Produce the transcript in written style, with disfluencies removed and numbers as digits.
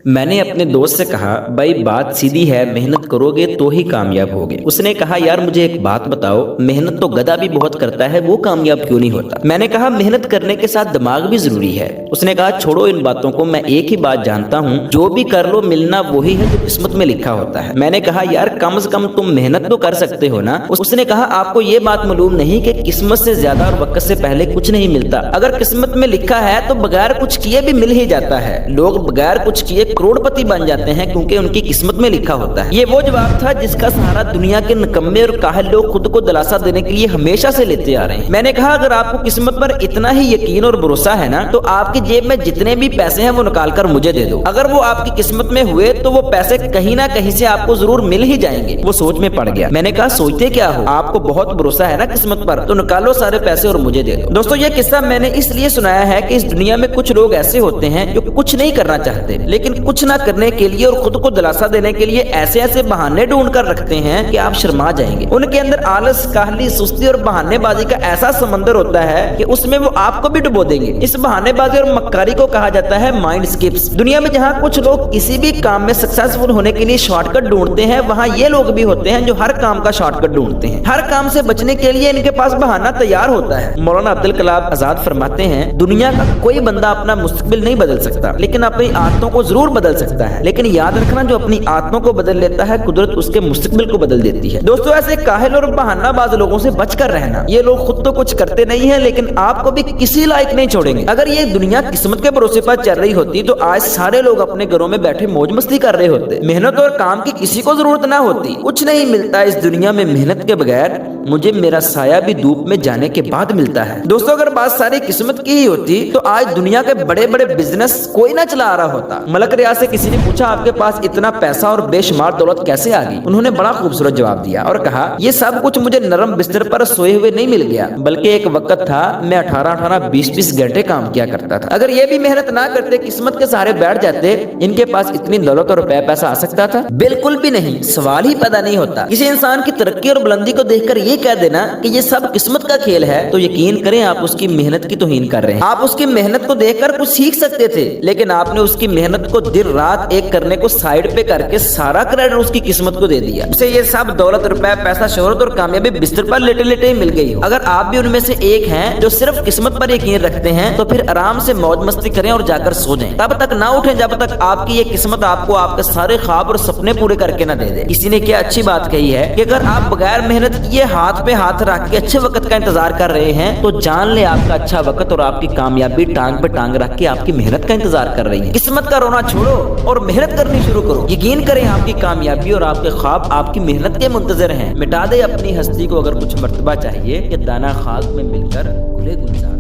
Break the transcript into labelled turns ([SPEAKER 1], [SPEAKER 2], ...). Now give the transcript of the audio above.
[SPEAKER 1] میں نے अपने दोस्त से कहा, भाई बात सीधी है, मेहनत करोगे तो ही कामयाब होगे। उसने कहा, यार मुझे एक बात बताओ, मेहनत तो गधा भी बहुत करता है, वो कामयाब क्यों नहीं होता? मैंने कहा, मेहनत करने के साथ दिमाग भी जरूरी है। उसने कहा, छोड़ो इन बातों को, मैं एक ही बात जानता हूँ, जो भी कर लो मिलना वही है जो किस्मत में लिखा होता है। मैंने कहा, यार कम से कम तुम मेहनत तो कर सकते हो ना। उसने कहा, आपको ये बात मालूम नहीं कि किस्मत से ज्यादा और वक्त से पहले कुछ नहीं मिलता। अगर किस्मत में लिखा है तो बगैर कुछ किए भी मिल ही जाता है। लोग बगैर कुछ किए करोड़पति बन जाते हैं क्योंकि उनकी किस्मत में लिखा होता है। ये वो जवाब था जिसका सहारा दुनिया के निकम्मे और काहिल लोग खुद को दिलासा देने के लिए हमेशा से लेते आ रहे हैं। मैंने कहा, अगर आपको किस्मत पर इतना ही यकीन और भरोसा है ना, तो आपकी जेब में जितने भी पैसे हैं वो निकाल कर मुझे दे दो। अगर वो आपकी किस्मत में हुए तो वो पैसे कहीं ना कहीं से आपको जरूर मिल ही जाएंगे। वो सोच में पड़ गया। मैंने कहा, सोचते क्या हो, आपको बहुत भरोसा है ना किस्मत पर, तो निकालो सारे पैसे और मुझे दे दो। दोस्तों, ये किस्सा मैंने इसलिए सुनाया है कि इस दुनिया में कुछ लोग ऐसे होते हैं जो कुछ नहीं करना चाहते, लेकिन कुछ ना करने के लिए और खुद को दिलासा देने के लिए ऐसे ऐसे बहाने ढूंढ कर रखते हैं कि आप शर्मा जाएंगे। उनके अंदर आलस, काहली, सुस्ती और बहानेबाजी का ऐसा समंदर होता है कि उसमें वो आपको भी डुबो देंगे। इस बहानेबाजी और मक्कारी को कहा जाता है माइंड स्किप्स। दुनिया में जहाँ कुछ लोग किसी भी काम में सक्सेसफुल होने के लिए शॉर्टकट ढूंढते हैं, वहाँ ये लोग भी होते हैं जो हर काम का शॉर्टकट ढूंढते हैं। हर काम से बचने के लिए इनके पास बहाना तैयार होता है। मौलाना अब्दुल कलाम आजाद फरमाते हैं, दुनिया का कोई बंदा अपना मुस्तकबिल नहीं बदल सकता, लेकिन अपनी आदतों को जरूर बदल सकता है। लेकिन याद रखना, जो अपनी आदतों को बदल लेता है, कुदरत उसके मुस्तकबिल को बदल देती है। दोस्तों, ऐसे काहिल और बहानाबाज लोगों से बचकर रहना। ये लोग खुद तो कुछ करते नहीं है, लेकिन आपको भी किसी लायक नहीं छोड़ेंगे। अगर ये दुनिया किस्मत के भरोसे पर चल रही होती तो आज सारे लोग अपने घरों में बैठे मौज मस्ती कर रहे होते। मेहनत और काम की किसी को जरूरत ना होती। कुछ नहीं मिलता इस दुनिया में मेहनत के बगैर। मुझे मेरा साया भी धूप में जाने के बाद मिलता है। दोस्तों, अगर बात सारी किस्मत की ही होती तो आज दुनिया के बड़े बड़े बिजनेस कोई ना चला रहा होता। मलक रियाज से किसी ने पूछा, आपके पास इतना पैसा और बेशुमार दौलत कैसे आ गई? उन्होंने बड़ा खूबसूरत जवाब दिया और कहा, ये सब कुछ मुझे नरम बिस्तर पर सोए हुए नहीं मिल गया, बल्कि एक वक्त था मैं 18-18, 20-20 घंटे काम किया करता था। अगर ये भी मेहनत ना करते, किस्मत के सहारे बैठ जाते, इनके पास इतनी दौलत और रुपया पैसा आ सकता था? बिल्कुल भी नहीं। सवाल ही पैदा नहीं होता। किसी इंसान की तरक्की और बुलंदी को देखकर ये कह देना कि ये सब किस्मत का खेल है, तो यकीन करें आप उसकी मेहनत की तौहीन कर रहे हैं। आप उसकी मेहनत को देखकर कुछ सीख सकते थे, लेकिन आपने उसकी मेहनत को दिन रात एक करने को साइड पे करके सारा क्रेडिट उसकी किस्मत को दे दिया। उसे ये सब दौलत, रुपया, पैसा, शोहरत और कामयाबी बिस्तर पर लेटे लेटे ही मिल गई हो। अगर आप भी उनमें से एक हैं जो सिर्फ किस्मत पर यकीन रखते हैं, तो फिर आराम से मौज मस्ती करें और जाकर सो जाएं। तब तक ना उठें जब तक आपकी ये किस्मत आपको आपके सारे ख्वाब और सपने पूरे करके ना दे दे। किसी ने क्या अच्छी बात कही है कि अगर आप बगैर मेहनत किए हाथ पे हाथ रख के अच्छे वक्त का इंतजार कर रहे हैं, तो जान ले आपका अच्छा वक्त और आपकी कामयाबी टांग पे टांग रख के आपकी मेहनत का इंतजार कर रही है। किस्मत का रोना छोड़ो और मेहनत करनी शुरू करो। यकीन करें आपकी कामयाबी और आपके ख्वाब आपकी मेहनत के मुंतजर हैं। मिटा दे अपनी हस्ती को अगर कुछ मर्तबा चाहिए कि दाना खाक में मिलकर खुले गुलजार।